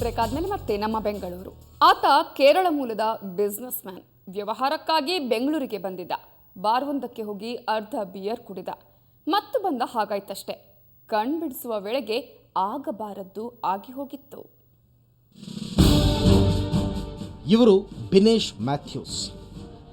Break ಆದ್ಮೇಲೆ ಮತ್ತೆ ನಮ್ಮ ಬೆಂಗಳೂರು. ಆತ ಕೇರಳ ಮೂಲದ ಬಿಸ್ನೆಸ್ ಮ್ಯಾನ್. ವ್ಯವಹಾರಕ್ಕಾಗಿ ಬೆಂಗಳೂರಿಗೆ ಬಂದಿದ್ದ. ಬಾರ್ವೊಂದಕ್ಕೆ ಹೋಗಿ ಅರ್ಧ ಬಿಯರ್ ಕುಡಿದ. ಮತ್ತು ಬಂದ ಹಾಗಾಯ್ತಷ್ಟೇ. ಕಣ್ಬಿಡಿಸುವ ವೇಳೆಗೆ ಆಗಬಾರದ್ದು ಆಗಿ ಹೋಗಿತ್ತು. ಇವರು ಬಿನೇಶ್ ಮ್ಯಾಥ್ಯೂಸ್.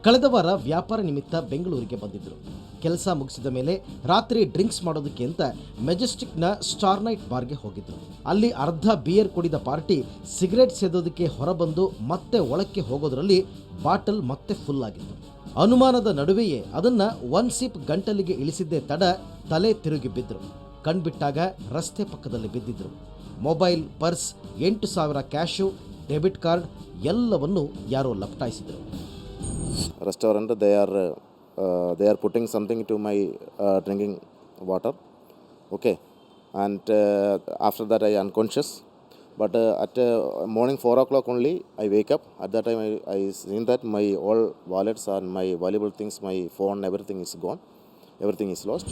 ಕಳೆದ ವಾರ ವ್ಯಾಪಾರ ನಿಮಿತ್ತ ಬೆಂಗಳೂರಿಗೆ ಬಂದಿದ್ದರು. ಕೆಲಸ ಮುಗಿಸಿದ ಮೇಲೆ ರಾತ್ರಿ ಡ್ರಿಂಕ್ಸ್ ಮಾಡೋದಕ್ಕೆ ಅಂತ ಮೆಜೆಸ್ಟಿಕ್ನ ಸ್ಟಾರ್ ನೈಟ್ ಬಾರ್ಗೆ ಹೋಗಿದ್ರು. ಅಲ್ಲಿ ಅರ್ಧ ಬಿಯರ್ ಕುಡಿದ ಪಾರ್ಟಿ ಸಿಗರೇಟ್ ಸೇದೋದಕ್ಕೆ ಹೊರಬಂದು ಮತ್ತೆ ಒಳಕ್ಕೆ ಹೋಗೋದ್ರಲ್ಲಿ ಬಾಟಲ್ ಮತ್ತೆ ಫುಲ್ ಆಗಿತ್ತು. ಅನುಮಾನದ ನಡುವೆಯೇ ಅದನ್ನ ಒನ್ ಸಿಪ್ ಗಂಟಲಿಗೆ ಇಳಿಸಿದ್ದೇ ತಡ ತಲೆ ತಿರುಗಿ ಬಿದ್ದರು. ಕಣ್ಬಿಟ್ಟಾಗ ರಸ್ತೆ ಪಕ್ಕದಲ್ಲಿ ಬಿದ್ದಿದ್ರು. Mobile, purse, 8,000 cash, debit card ಎಲ್ಲವನ್ನು ಯಾರೋ ಲಪಟಾಯಿಸಿದರು. Restaurant, they are putting something to my drinking water, okay, and after that I unconscious, but at morning 4 o'clock only I wake up. At that time I seen that my all wallets and my valuable things, my phone, everything is gone, everything is lost.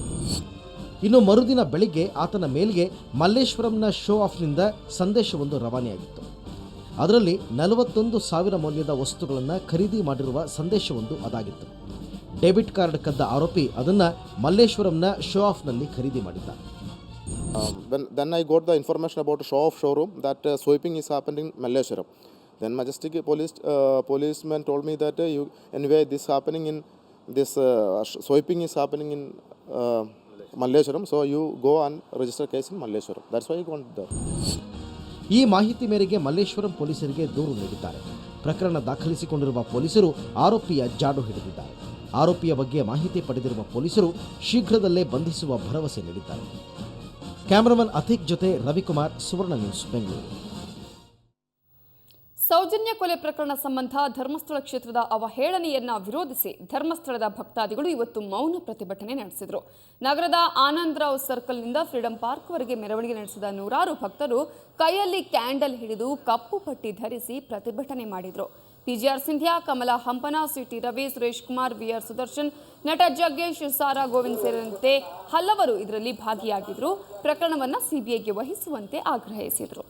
ಇನ್ನು ಮರುದಿನ ಬೆಳಿಗ್ಗೆ ಆತನ ಮೇಲ್ಗೆ ಮಲ್ಲೇಶ್ವರಂನ show ಆಫ್ನಿಂದ ಸಂದೇಶವೊಂದು ರವಾನೆಯಾಗಿತ್ತು. ಅದರಲ್ಲಿ 41,000 ಮೌಲ್ಯದ ವಸ್ತುಗಳನ್ನು ಖರೀದಿ ಮಾಡಿರುವ ಸಂದೇಶವೊಂದು ಅದಾಗಿತ್ತು. Debit card ಕದ್ದ ಆರೋಪಿ ಅದನ್ನು ಮಲ್ಲೇಶ್ವರಂನ ಶೋ ಆಫ್ನಲ್ಲಿ ಖರೀದಿ ಮಾಡಿದ್ದ. Then I got the information about show off showroom that swiping is happening in Malleshwaram. Then Majestic policeman told me that anyway this happening in this swiping is happening in Malleshwaram, so you go and register case in Malleshwaram. That's why I got there. ಈ ಮಾಹಿತಿ ಮೇರೆಗೆ ಮಲ್ಲೇಶ್ವರಂ ಪೊಲೀಸರಿಗೆ ದೂರು ನೀಡಿದ್ದಾರೆ. ಪ್ರಕರಣ ದಾಖಲಿಸಿಕೊಂಡಿರುವ ಪೊಲೀಸರು ಆರೋಪಿಯ ಜಾಡು ಹಿಡಿದಿದ್ದಾರೆ. ಆರೋಪಿಯ ಬಗ್ಗೆ ಮಾಹಿತಿ ಪಡೆದಿರುವ ಪೊಲೀಸರು ಶೀಘ್ರದಲ್ಲೇ ಬಂಧಿಸುವ ಭರವಸೆ ನೀಡಿದ್ದಾರೆ. ಕ್ಯಾಮರಾಮನ್ ಅತೀಕ್ ಜೊತೆ ರವಿಕುಮಾರ್, ಸುವರ್ಣ ನ್ಯೂಸ್, ಬೆಂಗಳೂರು. ಸೌಜನ್ಯ ಕೊಲೆ ಪ್ರಕರಣ ಸಂಬಂಧ ಧರ್ಮಸ್ಥಳ ಕ್ಷೇತ್ರದ ಅವಹೇಳನೆಯನ್ನ ವಿರೋಧಿಸಿ ಧರ್ಮಸ್ಥಳದ ಭಕ್ತಾದಿಗಳು ಇವತ್ತು ಮೌನ ಪ್ರತಿಭಟನೆ ನಡೆಸಿದರು. ನಗರದ ಆನಂದರಾವ್ ಸರ್ಕಲ್ನಿಂದ ಫ್ರೀಡಂ ಪಾರ್ಕ್ವರೆಗೆ ಮೆರವಣಿಗೆ ನಡೆಸಿದ ನೂರಾರು ಭಕ್ತರು ಕೈಯಲ್ಲಿ ಕ್ಯಾಂಡಲ್ ಹಿಡಿದು ಕಪ್ಪು ಪಟ್ಟಿ ಧರಿಸಿ ಪ್ರತಿಭಟನೆ ಮಾಡಿದರು. PGR Scindia, Kamala Hampana, city Ravi, Suresh Kumar, VR Sudarshan, ನಟ ಜಗ್ಗೇಶ್, ಸಾರಾ ಗೋವಿಂದ್ ಸೇರಿದಂತೆ ಹಲವರು ಇದರಲ್ಲಿ ಭಾಗಿಯಾಗಿದ್ದರು. ಪ್ರಕರಣವನ್ನು ಸಿಬಿಐಗೆ ವಹಿಸುವಂತೆ ಆಗ್ರಹಿಸಿದರು.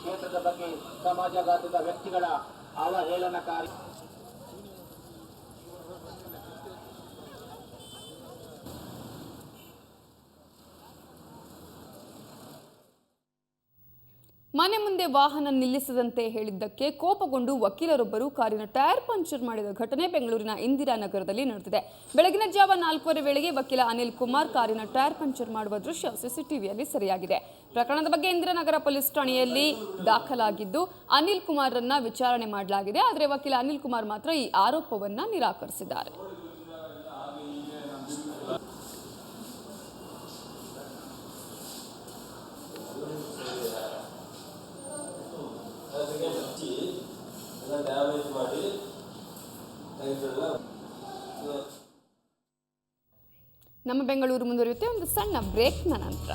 ಕ್ಷೇತ್ರದ ಬಗ್ಗೆ ಸಮಾಜಘಾತದ ವ್ಯಕ್ತಿಗಳ ಅವಹೇಳನಕಾರಿ ಮನೆ ಮುಂದೆ ವಾಹನ ನಿಲ್ಲಿಸದಂತೆ ಹೇಳಿದ್ದಕ್ಕೆ ಕೋಪಗೊಂಡು ವಕೀಲರೊಬ್ಬರು ಕಾರಿನ ಟೈರ್ ಪಂಕ್ಚರ್ ಮಾಡಿದ ಘಟನೆ ಬೆಂಗಳೂರಿನ ಇಂದಿರಾನಗರದಲ್ಲಿ ನಡೆದಿದೆ. ಬೆಳಗಿನ ಜಾವ 4:15 ವೇಳೆಗೆ ವಕೀಲ ಅನಿಲ್ ಕುಮಾರ್ ಕಾರಿನ ಟೈರ್ ಪಂಕ್ಚರ್ ಮಾಡುವ ದೃಶ್ಯ ಸಿಸಿಟಿವಿಯಲ್ಲಿ ಸೆರೆಯಾಗಿದೆ. ಪ್ರಕರಣದ ಬಗ್ಗೆ ಇಂದಿರಾನಗರ ಪೊಲೀಸ್ ಠಾಣೆಯಲ್ಲಿ ದಾಖಲಾಗಿದ್ದು ಅನಿಲ್ ಕುಮಾರ್ರನ್ನ ವಿಚಾರಣೆ ಮಾಡಲಾಗಿದೆ. ಆದರೆ ವಕೀಲ ಅನಿಲ್ ಕುಮಾರ್ ಮಾತ್ರ ಈ ಆರೋಪವನ್ನ ನಿರಾಕರಿಸಿದ್ದಾರೆ. ನಮ್ಮ ಬೆಂಗಳೂರು ಮುಂದುವರಿಯುತ್ತೆ ಒಂದು ಸಣ್ಣ ಬ್ರೇಕ್ನ ನಂತರ.